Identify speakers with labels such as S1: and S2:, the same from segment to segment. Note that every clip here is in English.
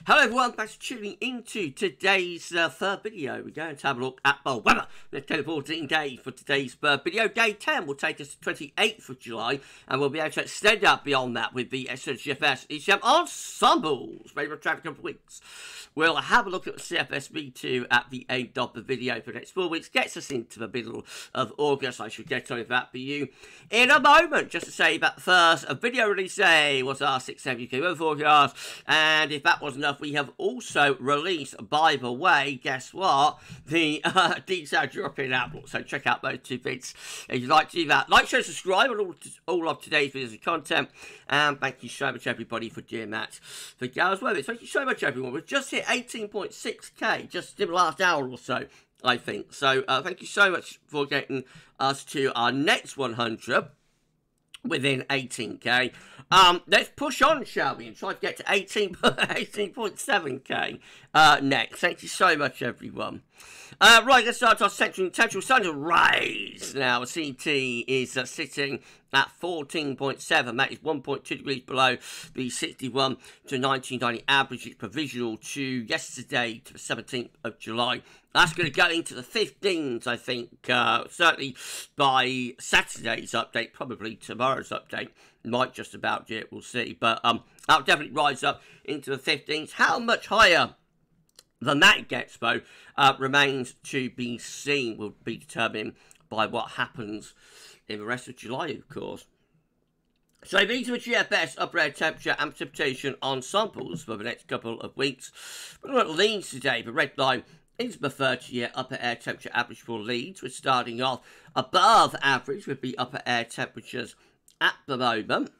S1: Hello everyone, thanks for tuning into today's third video. We're going to have a look at the weather. Let's go to 14 days for today's third video. Day 10 will take us to 28th of July, and we'll be able to extend out beyond that with the GFS and ECM ensembles. Ready for a traffic couple of weeks. We'll have a look at the CFS V2 at the end of the video for the next 4 weeks. Gets us into the middle of August. I should get on that for you in a moment. Just to say that first, a video release day was our 6-7 UK weather forecast, and if that wasn't enough, we have also released, by the way, guess what, the detailed European outlook. So check out those two bits if you'd like to do that. Like, share, subscribe on all of today's videos and content. And thank you so much, everybody, for doing that for GavsWeatherVids. Thank you so much, everyone. We've just hit 18.6k just in the last hour or so, I think. So thank you so much for getting us to our next 100 within 18k. Let's push on, shall we, and try to get to 18.7k next. Thank you so much, everyone. Right, let's start our central temperature. Starting to rise now. CT is sitting at 14.7. That is 1.2 degrees below the 61 to 1990 average. It's provisional to yesterday, to the 17th of July. That's going to go into the 15s, I think, certainly by Saturday's update, probably tomorrow's update. Might just about do it, we'll see. But that'll definitely rise up into the 15s. How much higher than that gets, though, remains to be seen. Will be determined by what happens in the rest of July, of course. So these are the GFS upper air temperature and precipitation ensembles for the next couple of weeks. We're going to look at Leeds today. The red line is the 30-year upper air temperature average for Leeds. We're starting off above average with the upper air temperatures at the moment.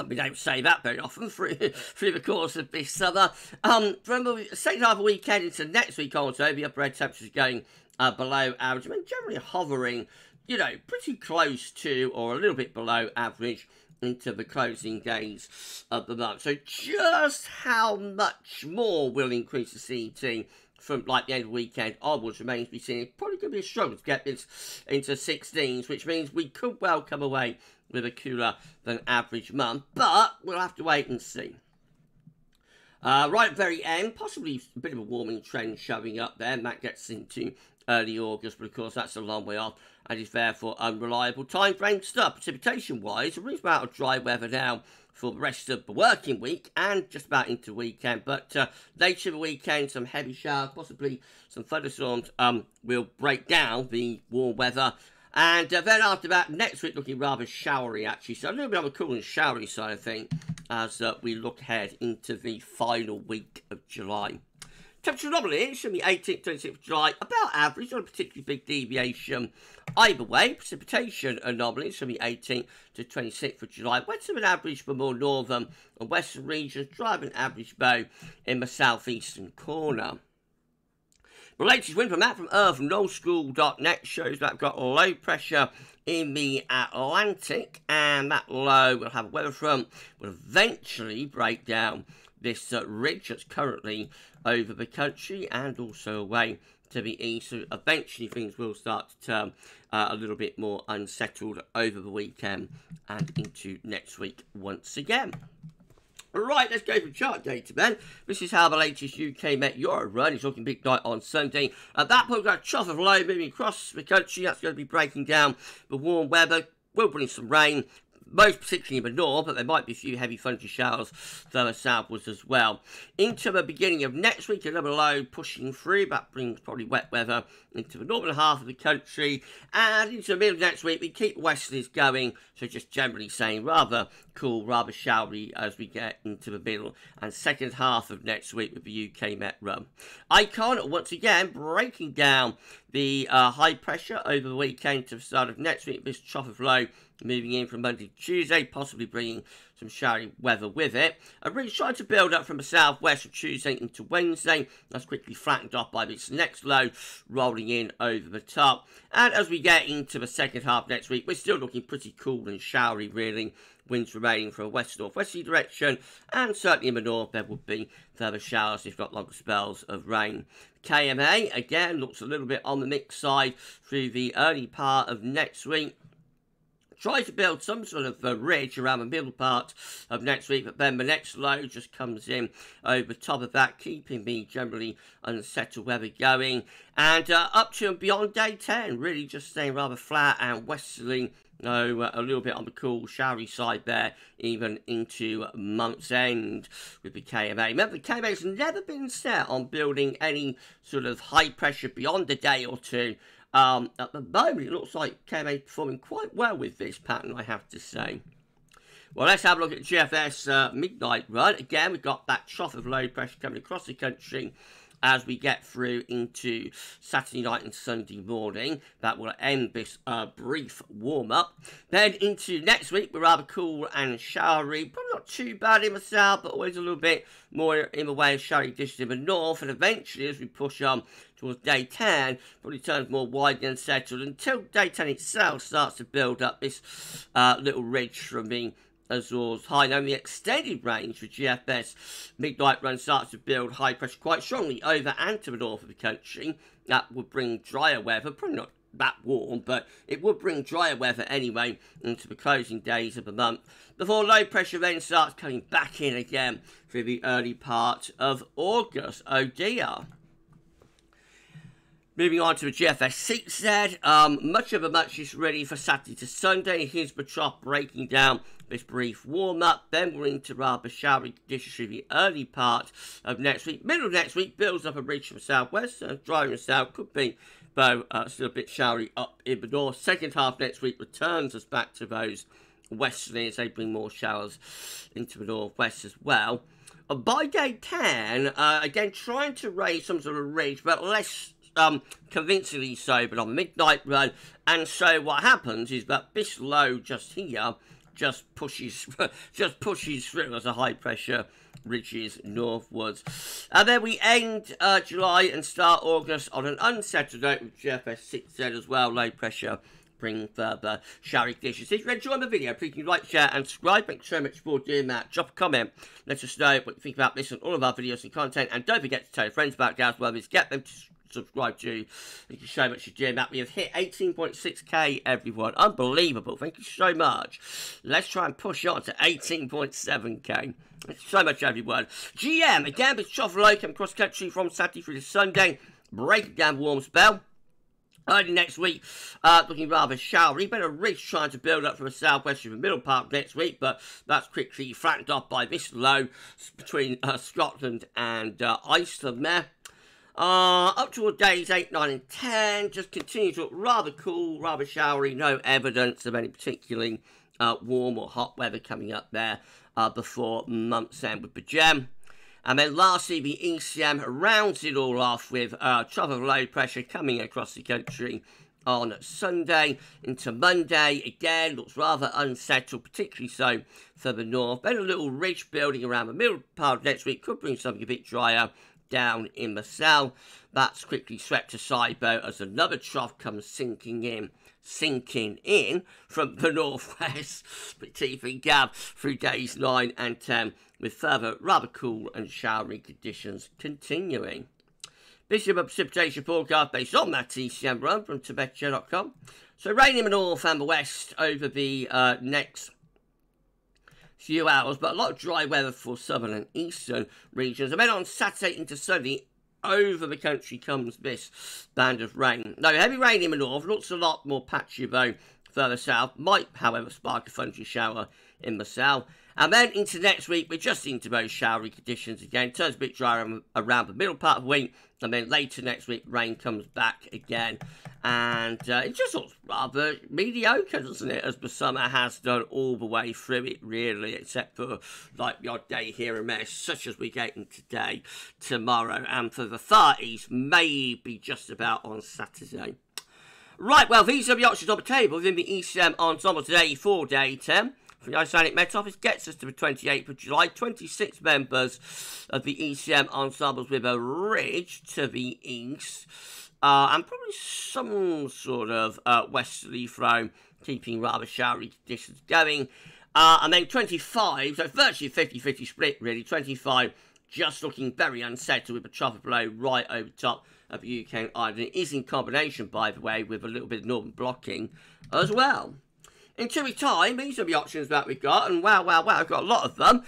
S1: We don't say that very often through the course of this summer. From the second half of the weekend into next week also, the upper air temperatures going below average. I mean, generally hovering, you know, pretty close to or a little bit below average into the closing days of the month. So just how much more will increase the CET from like the end of the weekend onwards remains to be seen. It's probably going to be a struggle to get this into 16s, which means we could well come away with a cooler than average month, but we'll have to wait and see. Right at the very end, possibly a bit of a warming trend showing up there, and that gets into early August, but of course that's a long way off and is therefore unreliable time frame stuff. Precipitation wise, a reasonable amount of dry weather now for the rest of the working week and just about into the weekend, but later in the weekend some heavy showers, possibly some thunderstorms will break down the warm weather. And then after that, next week looking rather showery, actually. So a little bit on the cool and showery side of things as we look ahead into the final week of July. Temperature anomaly should be 18th to 26th of July, about average, not a particularly big deviation either way. Precipitation anomaly should be 18th to 26th of July. Wetter than average for more northern and western regions, drier than average bow in the southeastern corner. The latest wind from that from Earth from nullschool.net shows that I've got low pressure in the Atlantic, and that low will have a weather front, will eventually break down this ridge that's currently over the country and also away to the east. So eventually things will start to turn a little bit more unsettled over the weekend and into next week once again. Right, let's go for chart data then. This is how the latest UK Met Euro run is looking big night on Sunday. At that point, we've got a trough of low moving across the country. That's going to be breaking down the warm weather. Will bring some rain, most particularly in the north, but there might be a few heavy thundery showers further southwards as well. Into the beginning of next week, another low pushing through. That brings probably wet weather into the northern half of the country. And into the middle of next week, we keep westerlies going. So just generally saying rather cool, rather showery as we get into the middle and second half of next week with the UK Met run. Icon, once again, breaking down the high pressure over the weekend to the start of next week. This trough of low moving in from Monday to Tuesday, possibly bringing some showery weather with it. And really trying to build up from the southwest from Tuesday into Wednesday. That's quickly flattened off by this next low rolling in over the top. And as we get into the second half next week, we're still looking pretty cool and showery, really. Winds remaining from a west-northwesterly direction, and certainly in the north there would be further showers, if not longer spells of rain. KMA, again, looks a little bit on the mixed side through the early part of next week. try to build some sort of ridge around the middle part of next week, but then the next low just comes in over top of that, keeping me generally unsettled weather going. And up to and beyond day 10, really just staying rather flat and westerly. A little bit on the cool, showery side there, even into month's end with the KMA. Remember, the KMA's never been set on building any sort of high pressure beyond a day or two. At the moment, it looks like KMA performing quite well with this pattern, I have to say. Well, let's have a look at GFS midnight run. Again, we've got that trough of low pressure coming across the country as we get through into Saturday night and Sunday morning. That will end this brief warm-up. Then into next week, we're rather cool and showery. Probably not too bad in the south, but always a little bit more in the way of showery conditions in the north. And eventually, as we push on towards day 10, probably turns more wide and settled until day 10 itself starts to build up this little ridge from the Azores high. Now, the extended range for GFS midnight run starts to build high pressure quite strongly over and to the north of the country. That would bring drier weather, probably not that warm, but it would bring drier weather anyway into the closing days of the month, before low pressure then starts coming back in again through the early part of August. Oh dear. Moving on to the GFS Z, much of a much is ready for Saturday to Sunday. Here's the trough breaking down this brief warm-up. Then we're into rather showery conditions through the early part of next week. Middle of next week builds up a ridge from southwest, drier in the south, could be, though, still a bit showery up in the north. Second half next week returns us back to those westerly as they bring more showers into the northwest as well. By day 10, again, trying to raise some sort of ridge, but less convincingly so, but on midnight run. And so what happens is that this low just here just pushes through as a high pressure ridges northwards. And then we end July and start August on an unsettled note with GFS Z as well. Low pressure bring further showery conditions. If you're enjoying the video, please like, share and subscribe. Thanks so much for doing that. Drop a comment. Let us know what you think about this and all of our videos and content. And don't forget to tell your friends about GavsWeatherVids. Get them to subscribe to. Thank you so much for doing that. We have hit 18.6k, everyone. Unbelievable. Thank you so much. Let's try and push on to 18.7k. Thank you so much, everyone. GM, again, with trough low come cross country from Saturday through to Sunday. Breaking down warm spell. Early next week, looking rather showery. Been a ridge trying to build up from the southwest to the middle part next week, but that's quickly flattened off by this low between Scotland and Iceland there. Up toward days 8, 9 and 10, just continue to look rather cool, rather showery, no evidence of any particularly warm or hot weather coming up there before month's end with the gem. And then lastly, the ECM rounds it all off with trough of low pressure coming across the country on Sunday into Monday. Again, looks rather unsettled, particularly so for the north. Then a little ridge building around the middle part of next week could bring something a bit drier down in the south. That's quickly swept aside though as another trough comes sinking in from the northwest, but Teeth and Gav through days 9 and 10 with further rather cool and showery conditions continuing. This is a precipitation forecast based on that ECM run from Tibetcha.com. So rain in the north and the west over the next few hours, but a lot of dry weather for southern and eastern regions. And then on Saturday into Sunday, over the country comes this band of rain. Now, heavy rain in the north, looks a lot more patchy though further south. Might, however, spark a thundery shower in the south. And then into next week, we're just into those showery conditions again. Turns a bit drier around the middle part of the week. And then later next week, rain comes back again. And it just looks rather mediocre, doesn't it? As the summer has done all the way through it, really. Except for like the odd day here and there, such as we're getting today, tomorrow. And for the 30s, maybe just about on Saturday. Right, well, these are the options on the table within the ECM ensemble today for day 10. From the Icelandic Met Office gets us to the 28th of July. 26 members of the ECM ensembles with a ridge to the east. And probably some sort of westerly throw, keeping rather showery conditions going. And then 25, so virtually 50-50 split really. 25 just looking very unsettled with a trough below right over top of the UK and Ireland. It is in combination, by the way, with a little bit of northern blocking as well. In 2 weeks' time, these are the options that we've got, and wow, we've got a lot of them.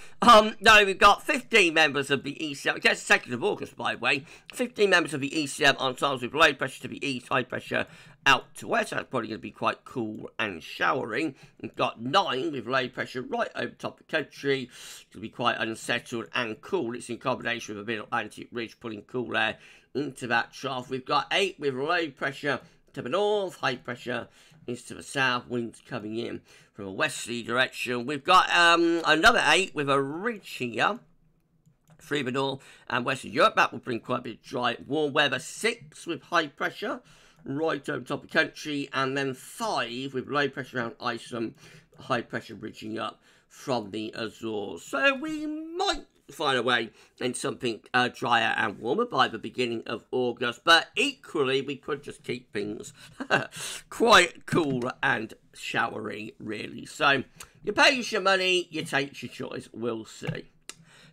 S1: No, we've got 15 members of the ECM, it gets the 2nd of August, by the way, 15 members of the ECM ensembles with low pressure to the east, high pressure out to west. That's probably going to be quite cool and showering. We've got 9 with low pressure right over top of the country. It's going to be quite unsettled and cool. It's in combination with a mid-Atlantic ridge pulling cool air into that trough. We've got 8 with low pressure to the north, high pressure is to the south, winds coming in from a westerly direction. We've got another 8 with a ridge here through the north and western Europe. That will bring quite a bit of dry, warm weather. 6 with high pressure right over top of the country, and then 5 with low pressure around Iceland, high pressure bridging up from the Azores. So we might find a way in something drier and warmer by the beginning of August, but equally we could just keep things quite cool and showery, really. So you pay your money, you take your choice, we'll see.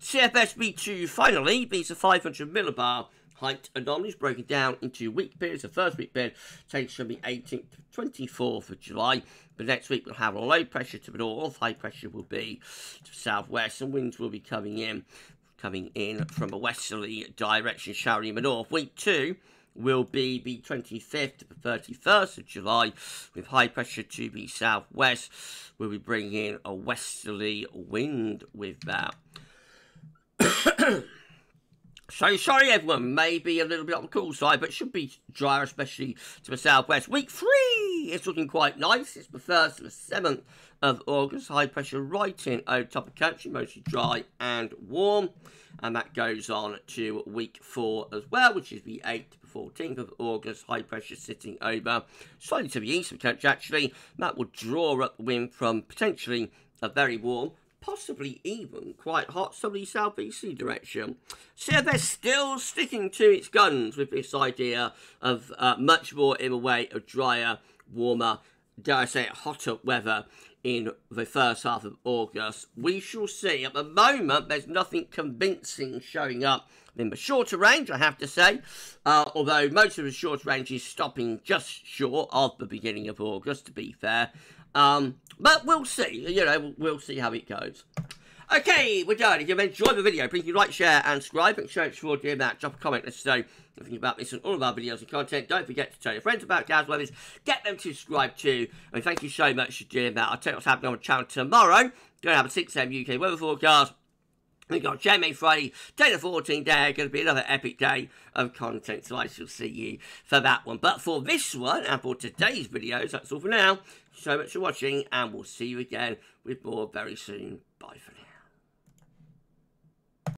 S1: CFS V2 finally, these are 500 millibar height anomalies broken down into week periods. The first week period takes from the 18th to 24th of July. But next week we'll have a low pressure to the north, high pressure will be to the southwest, and winds will be coming in from a westerly direction, showering in the north. Week 2 will be the 25th to the 31st of July, with high pressure to the southwest. We'll be bringing in a westerly wind with that. So sorry everyone, maybe a little bit on the cool side, but it should be drier, especially to the southwest. Week 3 is looking quite nice. It's the 1st to the 7th of August. High pressure right in over top of the country, mostly dry and warm. And that goes on to week 4 as well, which is the 8th to the 14th of August. High pressure sitting over slightly to the east of the country, actually. That will draw up the wind from potentially a very warm, possibly even quite hot southerly southeasterly direction. CFS still sticking to its guns with this idea of much more in the way of drier, warmer, dare I say it, hotter weather in the first half of August. We shall see. At the moment, there's nothing convincing showing up in the shorter range, I have to say, although most of the shorter range is stopping just short of the beginning of August, to be fair. But we'll see, you know, we'll see how it goes. Okay, we're done. If you've enjoyed the video, please like, share, and subscribe. Thanks so much for doing that. Drop a comment, let us know anything about this and all of our videos and content. Don't forget to tell your friends about GavsWeatherVids. Get them to subscribe too. And thank you so much for doing that. I'll tell you what's happening on the channel tomorrow. Going to have a 6 AM UK weather forecast. We've got JMA Friday, day the 14th day, going to be another epic day of content, so I shall see you for that one. But for this one, and for today's videos, that's all for now. So much for watching, and we'll see you again with more very soon. Bye for now.